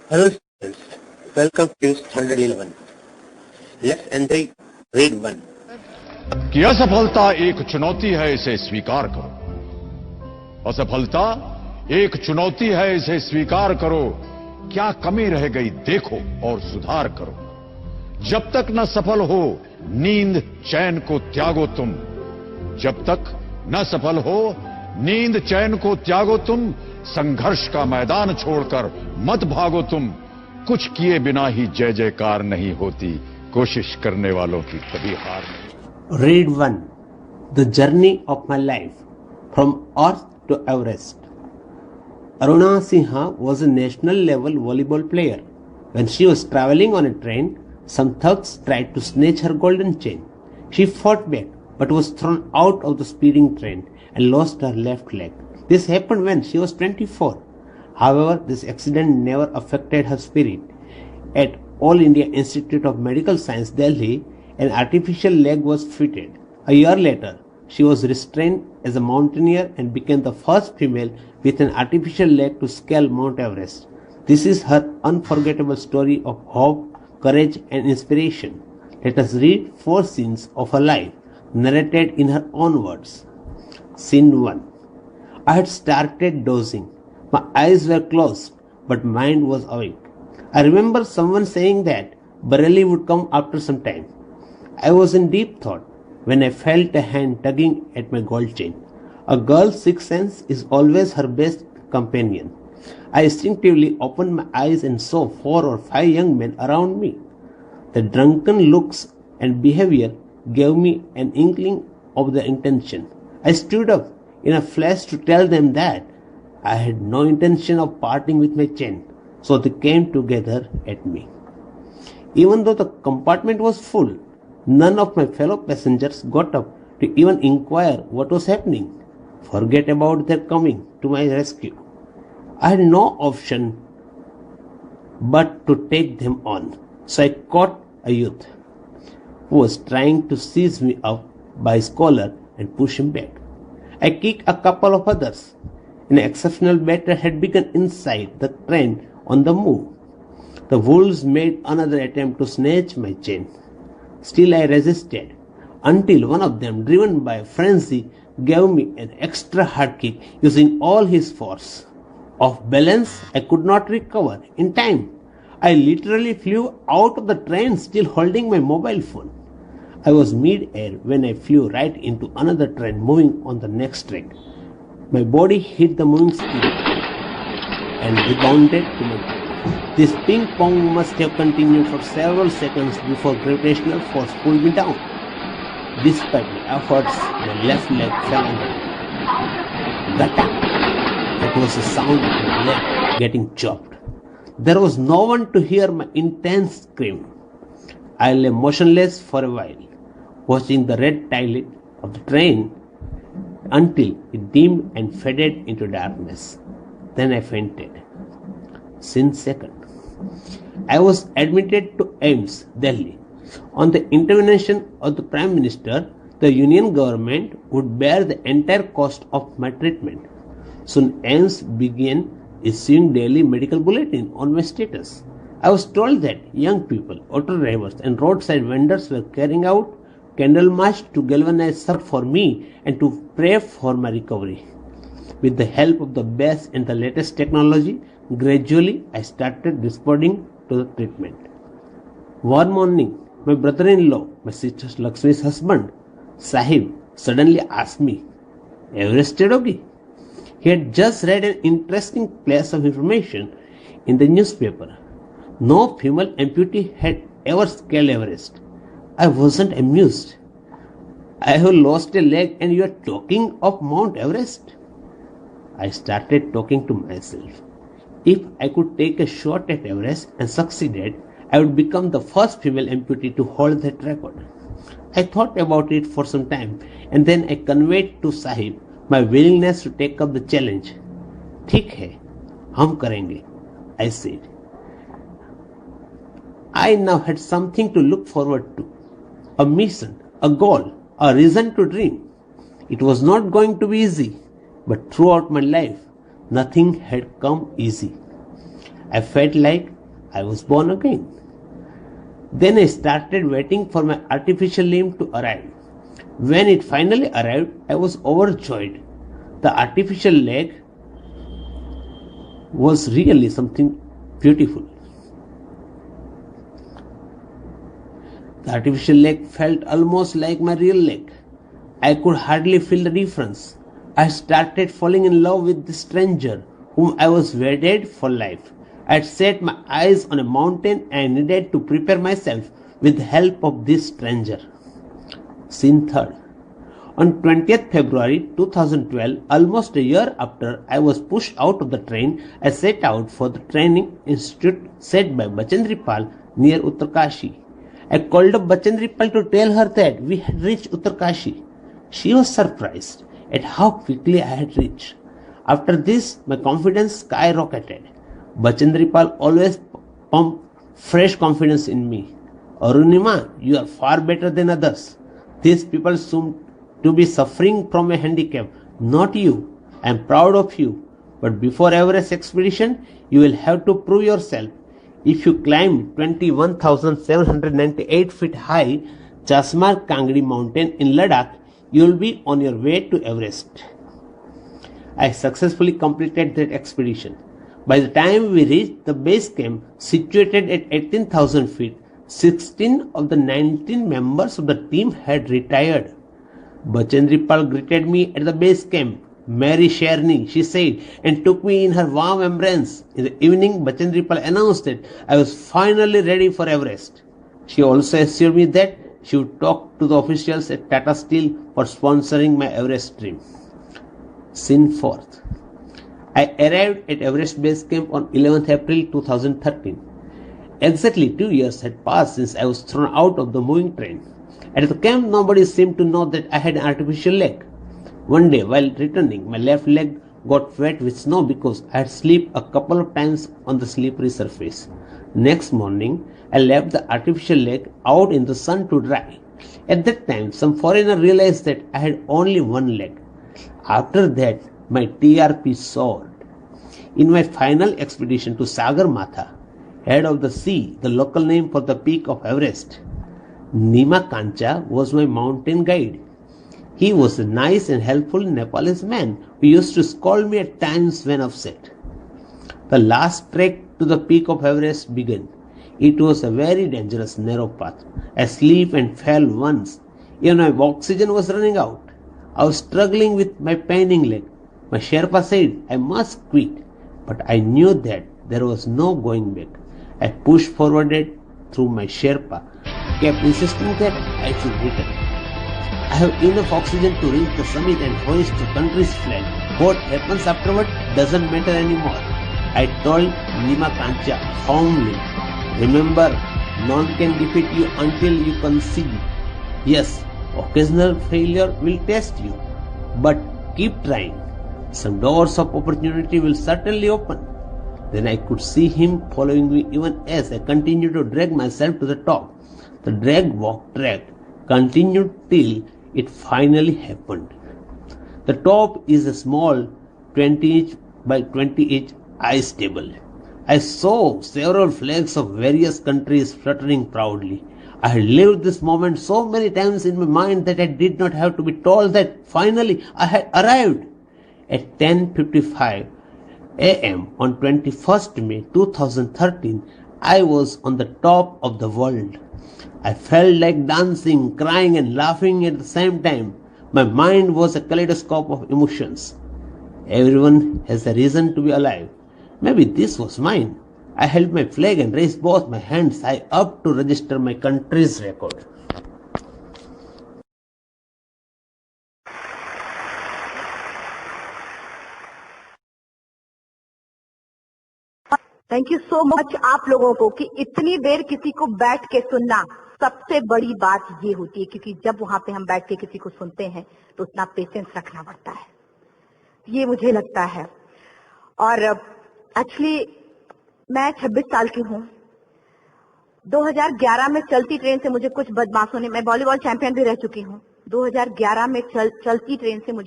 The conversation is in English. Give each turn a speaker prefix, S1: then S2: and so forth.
S1: Hello students, welcome to Standard 11. Let's enter grade 1.
S2: कि असफलता एक चुनौती है, इसे स्वीकार करो। असफलता एक चुनौती है, इसे स्वीकार करो। क्या कमी रह गई देखो और सुधार करो। जब तक न सफल हो नींद चैन को त्यागो तुम। जब तक न सफल हो नींद चैन को त्यागो तुम। संघर्ष का मैदान छोड़कर मत भागो तुम। कुछ किए बिना ही जय जयकार नहीं होती। कोशिश करने वालों की कभी हार नहीं।
S3: Read 1. The Journey of My Life From Earth to Everest. Aruna Sinha was a national level volleyball player. When she was traveling on a train, some thugs tried to snatch her golden chain. She fought back but was thrown out of the speeding train and lost her left leg. This happened when she was 24. However, this accident never affected her spirit. At All India Institute of Medical Science, Delhi, an artificial leg was fitted. A year later, she was restrained as a mountaineer and became the first female with an artificial leg to scale Mount Everest. This is her unforgettable story of hope, courage, and inspiration. Let us read 4 scenes of her life, narrated in her own words. Scene 1. I had started dozing. My eyes were closed, but mind was awake. I remember someone saying that Bareilly would come after some time. I was in deep thought when I felt a hand tugging at my gold chain. A girl's sixth sense is always her best companion. I instinctively opened my eyes and saw 4 or 5 young men around me. The drunken looks and behavior gave me an inkling of their intention. I stood up in a flash to tell them that I had no intention of parting with my chain, so they came together at me. Even though the compartment was full, none of my fellow passengers got up to even inquire what was happening. Forget about their coming to my rescue. I had no option but to take them on. So I caught a youth who was trying to seize me up by his collar and push him back. I kicked a couple of others. An exceptional battle had begun inside the train on the move. The wolves made another attempt to snatch my chain. Still I resisted, until one of them, driven by frenzy, gave me an extra hard kick using all his force. Off balance, I could not recover in time. I literally flew out of the train still holding my mobile phone. I was mid-air when I flew right into another train moving on the next track. My body hit the moving speed and rebounded to my body. This ping pong must have continued for several seconds before gravitational force pulled me down. Despite my efforts, my left leg fell under me. Gata! That was the sound of my leg getting chopped. There was no one to hear my intense scream. I lay motionless for a while, watching the red taillight of the train until it dimmed and faded into darkness. Then I fainted. Scene 2. I was admitted to AIIMS, Delhi. On the intervention of the Prime Minister, the Union government would bear the entire cost of my treatment. Soon AIIMS began issuing daily medical bulletin on my status. I was told that young people, auto drivers and roadside vendors were carrying out candle march to galvanize support for me and to pray for my recovery. With the help of the best and the latest technology, gradually I started responding to the treatment. One morning, my brother-in-law, my sister Lakshmi's husband, Sahib, suddenly asked me, Everest Chadogi? He had just read an interesting piece of information in the newspaper. No female amputee had ever scaled Everest. I wasn't amused. I have lost a leg and you are talking of Mount Everest? I started talking to myself. If I could take a shot at Everest and succeeded, I would become the first female amputee to hold that record. I thought about it for some time and then I conveyed to Sahib my willingness to take up the challenge. ठीक है, हम करेंगे, I said. I now had something to look forward to, a mission, a goal, a reason to dream. It was not going to be easy, but throughout my life, nothing had come easy. I felt like I was born again. Then I started waiting for my artificial limb to arrive. When it finally arrived, I was overjoyed. The artificial leg was really something beautiful. The artificial leg felt almost like my real leg. I could hardly feel the difference. I started falling in love with this stranger whom I was wedded for life. I had set my eyes on a mountain and needed to prepare myself with the help of this stranger. Scene third. On 20th February 2012, almost a year after I was pushed out of the train, I set out for the training institute set by Bachendri Pal near Uttarkashi. I called up Bachendri Pal to tell her that we had reached Uttarkashi. She was surprised at how quickly I had reached. After this, my confidence skyrocketed. Bachendri Pal always pumped fresh confidence in me. Arunima, you are far better than others. These people seem to be suffering from a handicap, not you. I am proud of you. But before Everest expedition, you will have to prove yourself. If you climb 21,798 feet high Chasmar Kangri mountain in Ladakh, you will be on your way to Everest. I successfully completed that expedition. By the time we reached the base camp situated at 18,000 feet, 16 of the 19 members of the team had retired. Bachendri Pal greeted me at the base camp. Mary Sherni, she said, and took me in her warm embrace. In the evening, Bachendri Pal announced that I was finally ready for Everest. She also assured me that she would talk to the officials at Tata Steel for sponsoring my Everest dream. Scene fourth. I arrived at Everest Base Camp on 11th April 2013. Exactly 2 years had passed since I was thrown out of the moving train. At the camp, nobody seemed to know that I had an artificial leg. One day, while returning, my left leg got wet with snow because I had slipped a couple of times on the slippery surface. Next morning, I left the artificial leg out in the sun to dry. At that time, some foreigner realized that I had only one leg. After that, my TRP soared. In my final expedition to Sagarmatha, head of the sea, the local name for the peak of Everest, Nima Kancha was my mountain guide. He was a nice and helpful Nepalese man who used to scold me at times when upset. The last trek to the peak of Everest began. It was a very dangerous narrow path. I slipped and fell once. Even my oxygen was running out. I was struggling with my paining leg. My Sherpa said I must quit, but I knew that there was no going back. I pushed forwarded through my Sherpa, kept insisting that I should return. I have enough oxygen to reach the summit and hoist the country's flag. What happens afterward doesn't matter anymore. I told Nima Kancha firmly, remember, none can defeat you until you concede. Yes, occasional failure will test you, but keep trying. Some doors of opportunity will certainly open. Then I could see him following me even as I continued to drag myself to the top. The drag-walk track continued till it finally happened. The top is a small 20-inch by 20-inch ice table. I saw several flags of various countries fluttering proudly. I had lived this moment so many times in my mind that I did not have to be told that finally I had arrived. At 10:55 a.m. on 21st May 2013, I was on the top of the world. I felt like dancing, crying and laughing at the same time. My mind was a kaleidoscope of emotions. Everyone has a reason to be alive. Maybe this was mine. I held my flag and raised both my hands high up to register my country's record.
S4: Thank you so much आप लोगों को कि इतनी देर किसी को बैठ के सुनना सबसे बड़ी बात ये होती है, क्योंकि जब वहां पे हम बैठ के किसी को सुनते हैं तो उतना पेशेंस रखना पड़ता है, ये मुझे लगता है। और एक्चुअली मैं 26 साल की हूँ। 2011 में चलती ट्रेन से मुझे कुछ बदमाशों ने, मैं वॉलीबॉल चैंपियन भी रह चुकी हूँ, 2011 में चलती ट्रेन से मुझे